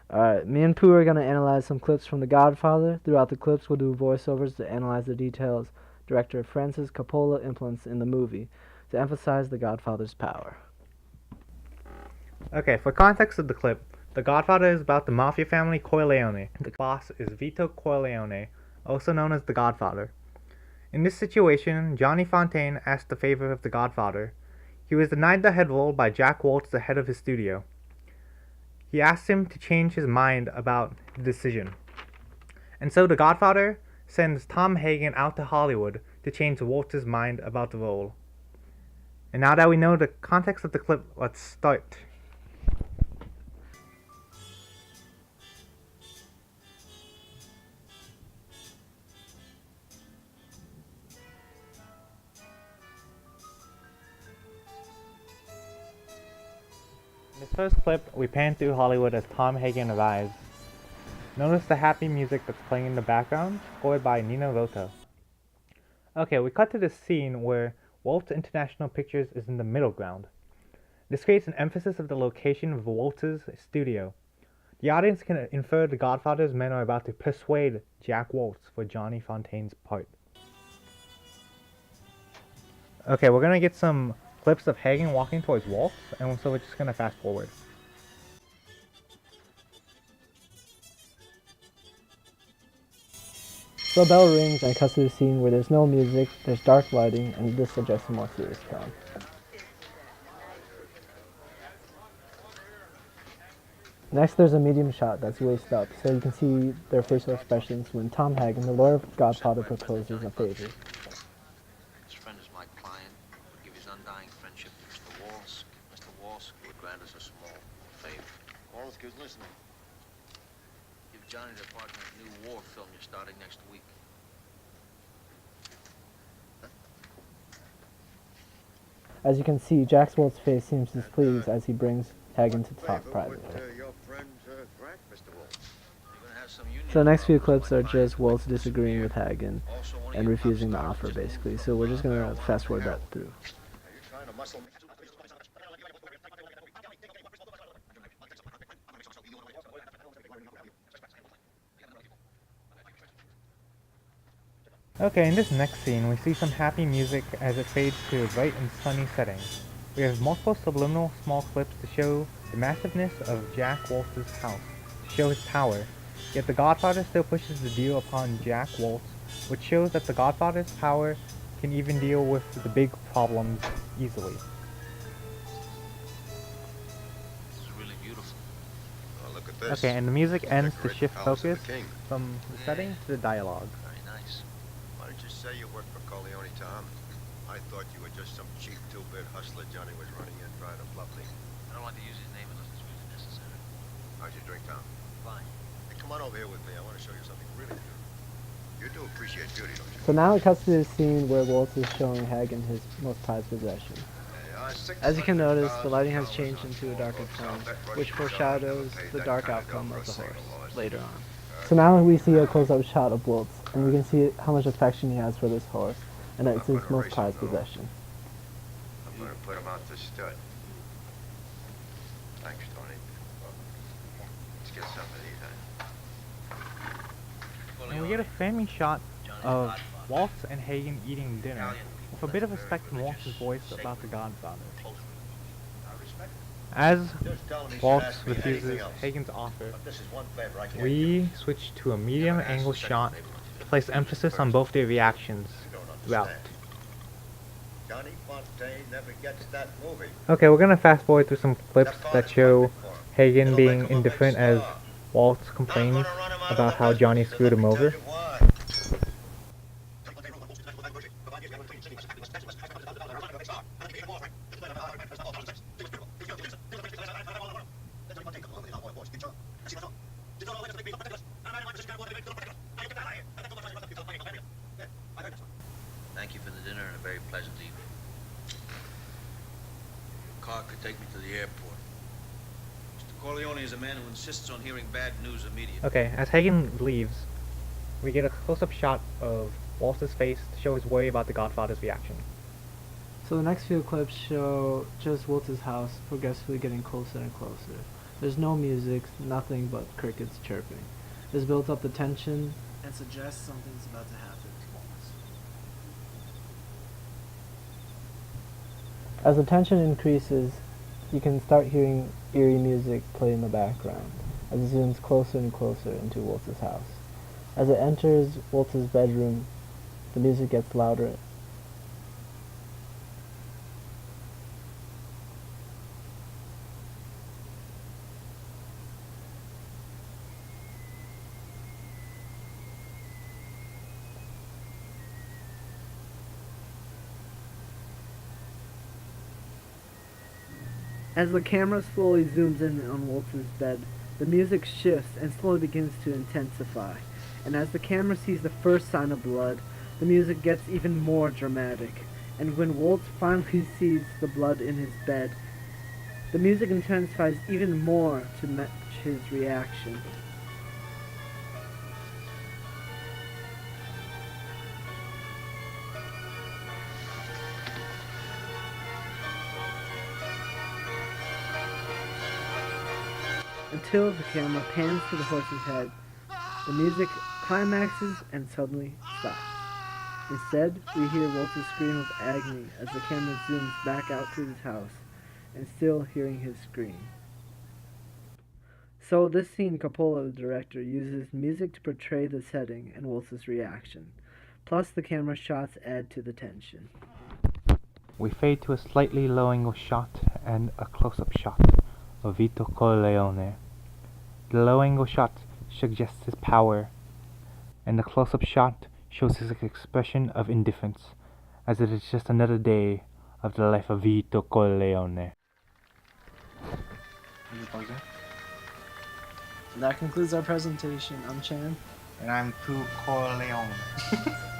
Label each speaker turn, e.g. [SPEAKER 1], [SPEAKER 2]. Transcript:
[SPEAKER 1] Alright, me and Pooh are going to analyze some clips from The Godfather. Throughout the clips, we'll do voiceovers to analyze the details director Francis Coppola implements in the movie to emphasize The Godfather's power.
[SPEAKER 2] Okay, for context of the clip, The Godfather is about the mafia family Corleone. The boss is Vito Corleone, also known as The Godfather. In this situation, Johnny Fontaine asked the favor of The Godfather. He was denied the head role by Jack Waltz, the head of his studio. He asked him to change his mind about the decision. And so The Godfather sends Tom Hagen out to Hollywood to change Waltz's mind about the role. And now that we know the context of the clip, let's start. In this first clip, we pan through Hollywood as Tom Hagen arrives. Notice the happy music that's playing in the background, scored by Nino Rota. Okay, we cut to this scene where Waltz International Pictures is in the middle ground. This creates an emphasis of the location of Waltz's studio. The audience can infer the Godfather's men are about to persuade Jack Waltz for Johnny Fontaine's part. Okay, we're gonna get some clips of Hagen walking towards Waltz, and so we're just gonna fast forward.
[SPEAKER 1] So a bell rings and cuts to the scene where there's no music, there's dark lighting, and this suggests a more serious tone. Next, there's a medium shot that's waist up, so you can see their facial expressions when Tom Hagen, the lawyer of Godfather, proposes a favor.
[SPEAKER 3] His friend is my client. Would give his undying friendship to Mr. Walsh. Mr. Walsh would grant us a small favor.
[SPEAKER 4] Walsh, who's listening?
[SPEAKER 3] Give Johnny the part in a new war film you're starting next week.
[SPEAKER 1] As you can see, Jack Waltz's face seems displeased as he brings Hagen to talk privately.
[SPEAKER 4] Your friend, Grant, Mr. Walsh.
[SPEAKER 3] You're gonna have some union.
[SPEAKER 1] So the next few clips are just Waltz disagreeing with Hagen and refusing the offer, basically. So we're just gonna fast forward that through.
[SPEAKER 4] Are you trying to muscle me?
[SPEAKER 2] Okay, in this next scene, we see some happy music as it fades to a bright and sunny setting. We have multiple subliminal small clips to show the massiveness of Jack Waltz's house, to show his power. Yet the Godfather still pushes the deal upon Jack Waltz, which shows that the Godfather's power can even deal with the big problems easily.
[SPEAKER 3] This is really beautiful.
[SPEAKER 4] Oh, look at this.
[SPEAKER 2] Okay, and the music ends to
[SPEAKER 4] Decorate
[SPEAKER 2] shift
[SPEAKER 4] the palace of
[SPEAKER 2] focus
[SPEAKER 4] the king.
[SPEAKER 2] from the setting to the dialogue.
[SPEAKER 3] Very nice.
[SPEAKER 4] Why did you say you worked for Corleone, Tom? I thought you were just some cheap two-bit hustler Johnny was running in trying to bluff me.
[SPEAKER 3] I don't like to use his name unless it's really necessary.
[SPEAKER 4] How's your drink, Tom?
[SPEAKER 3] Fine.
[SPEAKER 4] Hey, come on over here with me. I want to show you something really beautiful. You do appreciate beauty, don't you?
[SPEAKER 1] So now it cuts to the scene where Waltz is showing Hagen his most prized possession. As you can notice, the lighting has changed into a darker tone, which foreshadows the dark outcome of the horse later on. So now we see a close-up shot of Waltz, and we can see how much affection he has for this horse, and it's his most prized possession.
[SPEAKER 4] I'm going to put him out to stud. Thanks, Tony. Let's get something to eat, huh?
[SPEAKER 2] And we get a framing shot of Waltz and Hagen eating dinner, with a bit of respect from Waltz's voice about the Godfather. As Waltz refuses Hagen's offer, we switch to a medium angle shot to place emphasis on both their reactions throughout.
[SPEAKER 4] Johnny Fontaine never gets that movie.
[SPEAKER 2] Okay, we're gonna fast forward through some clips that show Hagen being indifferent as Waltz complains about how Johnny screwed him over.
[SPEAKER 3] Thank you for the dinner and a very pleasant evening. Your car could take me to the airport. Mr. Corleone is a man who insists on hearing bad news immediately.
[SPEAKER 2] Okay, as Hagen leaves, we get a close-up shot of Waltz's face to show his worry about the Godfather's reaction.
[SPEAKER 1] So the next few clips show just Waltz's house progressively getting closer and closer. There's no music, nothing but crickets chirping. This builds up the tension and suggests something's about to happen. As the tension increases, you can start hearing eerie music play in the background as it zooms closer and closer into Waltz's house. As it enters Waltz's bedroom, the music gets louder. As the camera slowly zooms in on Waltz's bed, the music shifts and slowly begins to intensify. And as the camera sees the first sign of blood, the music gets even more dramatic. And when Waltz finally sees the blood in his bed, the music intensifies even more to match his reaction. Until the camera pans to the horse's head, the music climaxes and suddenly stops. Instead, we hear Waltz's scream of agony as the camera zooms back out to his house, and still hearing his scream. So this scene, Coppola, the director, uses music to portray the setting and Waltz's reaction. Plus, the camera shots add to the tension.
[SPEAKER 2] We fade to a slightly low angle shot and a close-up shot of Vito Corleone. The low angle shot suggests his power, and the close-up shot shows his expression of indifference, as it is just another day of the life of Vito Corleone.
[SPEAKER 1] That concludes our presentation. I'm Chan.
[SPEAKER 2] And I'm Phu Corleone.